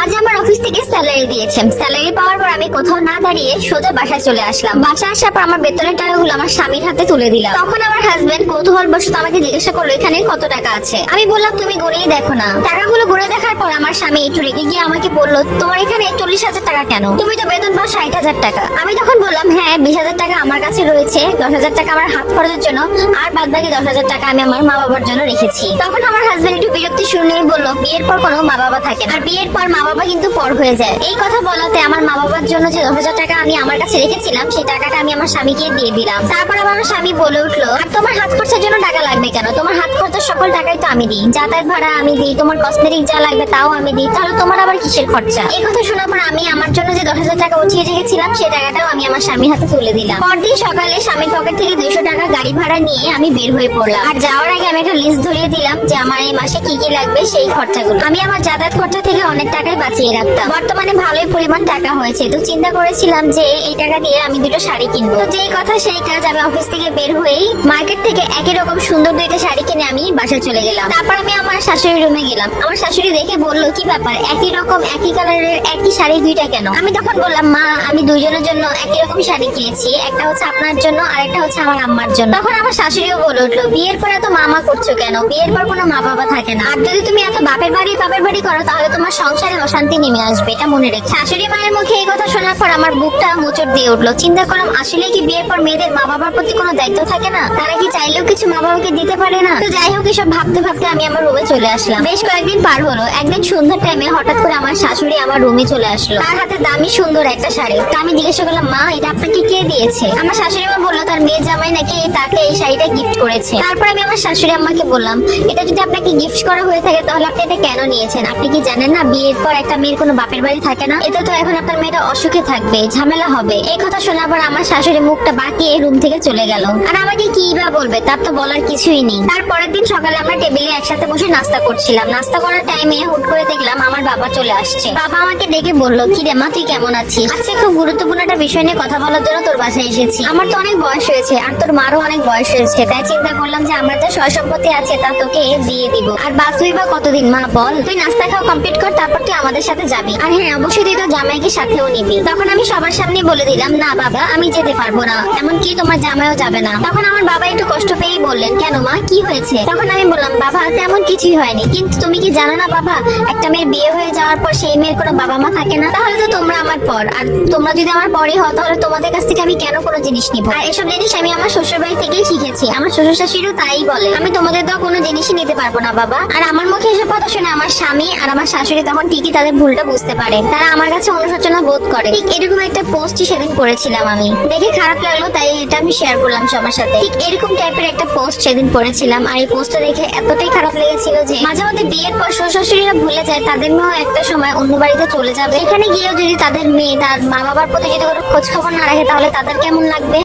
আজ আমার অফিস থেকে স্যালারি দিয়েছেন। স্যালারি পাওয়ার পর আমি কোথাও না দাঁড়িয়ে সোজা বাসায় চলে আসলাম। বাসায় আসার পর আমার বেতনের টাকাগুলো আমার স্বামীর হাতে তুলে দিলাম। তখন আমার হাজবেন্ড কৌতূহলবশত আমাকে জিজ্ঞাসা করলো এখানে কত টাকা আছে। আমি বললাম তুমি গুনেই দেখো না। টাকাগুলো গুনে দেখার পর আমার স্বামী একটু রেগে গিয়ে আমাকে বললো তোমার এখানে 40,000 টাকা কেন? তুমি তো বেতন পাও 60,000 টাকা। আমি তখন বললাম হ্যাঁ 20,000 টাকা আমার কাছে রয়েছে, 10,000 টাকা আমার হাত খরচের জন্য, আর বাদ বাকি 10,000 টাকা আমি আমার মা বাবার জন্য রেখেছি। তখন আমার হাজবেন্ড একটু বিরক্তি শুনে বললো বিয়ের পর কোনো মা বাবা থাকে না, আর বিয়ের পর মা বাবা কিন্তু পর হয়ে যায়। এই কথা বলাতে আমার মা বাবার জন্য যে 10,000 টাকা আমি আমার কাছে রেখেছিলাম সেই টাকাটা আমি আমার স্বামীকে দিয়ে দিলাম। তারপর আমার স্বামী বলে উঠলো আর তোমার হাত খরচের জন্য টাকা লাগবে কেন? তোমার হাত খরচের সকল টাকাই তো আমি দিই, যাতায়াত ভাড়া আমি দিই, তোমার কসমেটিক যা লাগবে তাও আমি দিই, তাহলে তোমার আবার কিসের খরচা? এই কথা শোনার পর আমি আমার জন্য যে 10,000 টাকা উঠিয়ে রেখেছিলাম সেই টাকাটাও আমি আমার স্বামীর হাতে তুলে দিলাম। পরদিন সকালে স্বামীর পকেট থেকে 200 টাকা গাড়ি ভাড়া নিয়ে আমি বের হয়ে পড়লাম। আর যাওয়ার আগে আমি একটা লিস্ট ধরিয়ে দিলাম যে আমার এই মাসে কি কি লাগবে সেই খরচাগুলো। আমি আমার যাতায়াত খরচা থেকে অনেক টাকাই বাঁচিয়ে রাখতাম। বর্তমানে ভালোই পরিমাণ টাকা হয়েছে, তো চিন্তা করেছিলাম যে এই টাকা দিয়ে আমি দুটো শাড়ি কিনবো। তো যেই কথা সেই কাজ, আমি অফিস থেকে বের হয়েই মার্কেট থেকে একই রকম সুন্দর দুইটা শাড়ি কিনে আমি বাসায় চলে গেলাম। তারপর আমি আমার শাশুড়ির রুমে গেলাম। আমার শাশুড়ি দেখে বললো কি ব্যাপার, একই রকম একই কালারের একই শাড়ি দুইটা কেন? আমি তখন বললাম মা আমি দুইজনের জন্য একই রকম শাড়ি কিনেছি, একটা হচ্ছে আপনার জন্য আর একটা হচ্ছে আমার আম্মার জন্য। তখন আমার শাশুড়িও বলে উঠলো বিয়ের পর এত মামা করছো কেন? বিয়ের পর কোনো মা বাবা থাকে না, আর যদি তুমি এত বাপের বাড়ি করো তাহলে তোমার সংসারে অশান্তি নেমে আসবে, এটা মনে রেখে। শাশুড়ি মায়ের মুখে এই কথা শোনার পর আমার বুকটা মোচড় দিয়ে উঠলো। চিন্তা করলাম আসলে কি বিয়ের পর মেয়েদের মা বাবার প্রতি কোনো দায়িত্ব থাকে না? তারা কি চাইলেও কিছু মা বাবাকে দিতে পারে না? তো যাই হোক এসব ভাবতে ভাবতে আমি আমার রুমে চলে আসলাম। বেশ কয়েকদিন পার হলো। একদিন সন্ধ্যার টাইমে হঠাৎ করে আমার শাশুড়ি আমার রুমে চলে আসলো, তার হাতে দামি সুন্দর একটা শাড়ি। তো আমি জিজ্ঞাসা করলাম মা এটা আপনাকে কে দিয়েছে? আমার শাশুড়ি মা বললো তার মেয়ে জামাই নাকি তাকে এই শাড়িটা গিফট করেছে। তারপর আমি আমার শাশুড়ি আম্মাকে বললাম এটা যদি আপনাকে গিফট করা হয়ে থাকে তাহলে আপনি এটা কেন নিয়েছেন? আপনি কি জানেন না বিয়ের পর একটা মেয়ের কোনো বাপের বাড়ি থাকে না? এতে তো এখন আপনার মেয়েটা অসুখে থাকবে, ঝামেলা হবে। এই কথা শোনার পর আমার শাশুড়ি মুখটা বাঁকিয়ে রুম থেকে চলে গেল। আর আমাকে কি বা বলবে তার তো বলার কিছুই নেই। তারপরের দিন সকালে আমরা টেবিলে একসাথে বসে নাস্তা করছিলাম। নাস্তা করার টাইমে হুট করে দেখলাম আমার বাবা চলে আসছে। বাবা আমাকে ডেকে বললো কি রে মা তুই কেমন আছিস? আজকে খুব গুরুত্বপূর্ণ একটা বিষয় নিয়ে কথা বলার জন্য তোর বাসায় এসেছি। আমার তো অনেক বয়স হয়েছে আর তোর মারও অনেক বয়স হয়েছে, তাই চিন্তা করলাম যে আমার তো সয় সম্পত্তি আছে তা তোকে দিয়ে দিব। আর বাঁচবি বা কতদিন মা বল? তুই নাস্তা খাওয়া কমপ্লিট কর, তারপর তুই আমাদের সাথে যাবি। আর হ্যাঁ অবশ্যই তুই তো জামাইকে সাথেও নিবি। তখন আমি সবার সামনে বলে দিলাম না বাবা আমি যেতে পারবো না, এমনকি তোমার জামাইও যাবে না। তখন আমার বাবা একটু কষ্ট পেয়েই বললেন কেন মা কি হয়েছে? তখন আমি বললাম বাবা তেমন কিছুই হয়নি, কিন্তু তুমি কি জানো না বাবা একটা মেয়ের বিয়ে হয়ে যাওয়ার পর সেই মেয়ের কোনো বাবা মা থাকে না? তাহলে তো তোমরা আমার পর, আর তোমরা যদি আমার পরই হও তাহলে তোমাদের কাছ থেকে আমি কেন কোনো জিনিস নিবো? আর এসব জিনিস আমি আমার শ্বশুর বাড়ি থেকেই শিখেছি। আমার শ্বশুর শাশুড়িও তাই বলে আমি তোমাদের তো কোনো জিনিসই নিতে পারবো না বাবা। আর আমার মুখে এসব কথা শুনে আমার স্বামী আর আমার শাশুড়ি তখন ঠিকই তাদের ভুলটা বুঝতে পারে, তারা আমার কাছে অনুশোচনা বোধ করে। ঠিক এরকম একটা পোস্টই সেদিন করেছিলাম, আমি দেখে খারাপ লাগলো তাই এটা আমি শেয়ার করলাম সবার সাথে। ঠিক এরকম টাইপের একটা পোস্ট সেদিন করেছিলাম, আর এই পোস্টটা দেখে এতটাই খারাপ লেগেছিল যে মাঝে মধ্যে বিয়ের পর শ্বশুর শাশুড়িরা ভুলে যায় তাদের মেয়েও একটা সময় অন্য বাড়িতে চলে যাবে। এখানে গিয়েও যদি তাদের মেয়ে তার মা বাবার প্রতি যদি কোনো খোঁজ খবর না রাখে তাহলে তাদের কেমন লাগবে?